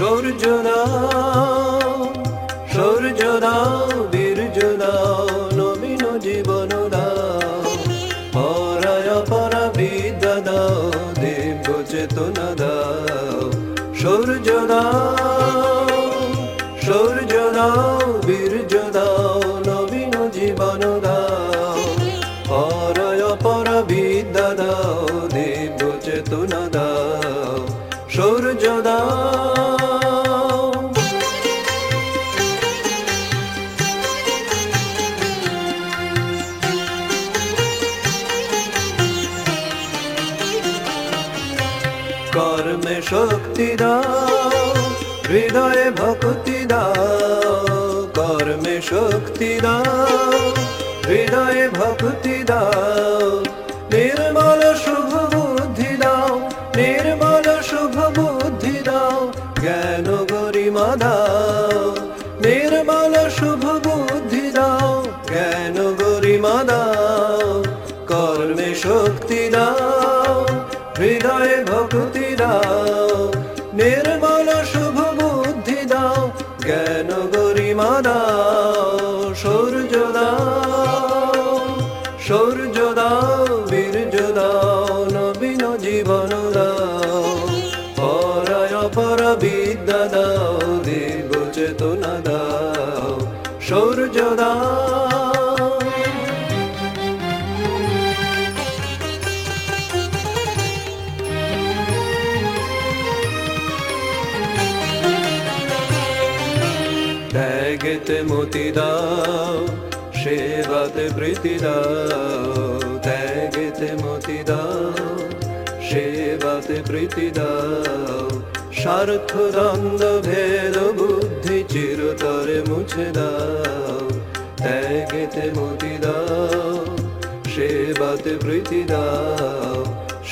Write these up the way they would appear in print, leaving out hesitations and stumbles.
সূর্য দাও, সূর্য দাও, বীর্য দাও, নবীন জীবন দাও, পরায় পরা বিদ্যা দাও, দিব্য চেতনা দাও। সূর্য দাও, সূর্য দাও, বীর্য দাও, নবীন জীবন দাও, পরায় পরা বিদ্যা দাও, দিব্য চেতনা দাও। সূর্য দাও, কর্মে শক্তি দাও, হৃদয়ে ভক্তি দাও, কর্মে শক্তি দাও, হৃদয়ে ভক্তি দাও, নির্মল শুভ বুদ্ধি দাও, নির্মল শুভ বুদ্ধি দাও, জ্ঞান গরিমা দাও, নির্মল শুভ বুদ্ধি দাও, জ্ঞান গরিমা দাও। কর্মে শক্তি দাও, হৃদয়ে ভক্তি দাও, নির্মল শুভ বুদ্ধি দাও, জ্ঞান গরিমা দাও। সূর্য দাও, সূর্য দাও, বীর্য দাও, নবীন জীবন দাও, পরায় পর বিদ্যা দাও, দিব্য চেতনা দাও। সূর্য দাও, ত্যাগেতে মতি দাও, সেবাতে প্রীতি দাও, ত্যাগেতে মতি দাও, সেবাতে প্রীতি দাও, স্বার্থ দ্বন্দ্ব ভেদ বুদ্ধি চিরতরে মুছে দাও। ত্যাগেতে মতি দাও, সেবাতে প্রীতি দাও,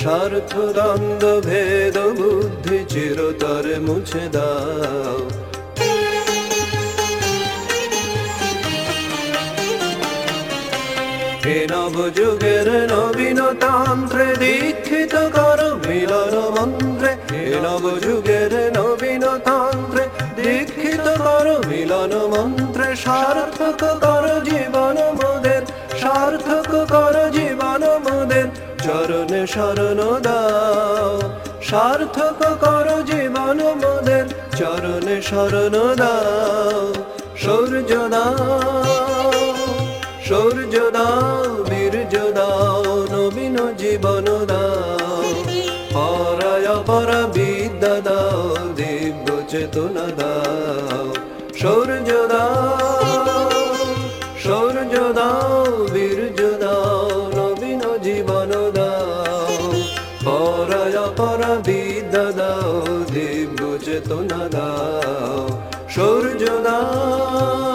স্বার্থ দ্বন্দ্ব ভেদ বুদ্ধি চিরতরে মুছে দাও। হে নবযুগের নবীন তন্ত্রে দীক্ষিত কর মিলন মন্ত্রে, হে নবযুগের নবীন তন্ত্রে দীক্ষিত কর মিলন মন্ত্রে, সার্থক কর জীবন মোদের, সার্থক কর জীবন মোদের, চরণে শরণ দাও, সার্থক কর জীবন মোদের, চরণে শরণ দাও। সূর্য দাও, সূর্য দাও, বীর্য দাও, নবীন জীবন দাও, পরায় পরা বিদ্যা দাও, দিব্য চেতনা দাও। সূর্য দাও, সূর্য দাও, বীর্য দাও, নবীন জীবন দাও, পরায় পরা বিদ্যা দাও, দিব্য চেতনা দাও। সূর্য দাও।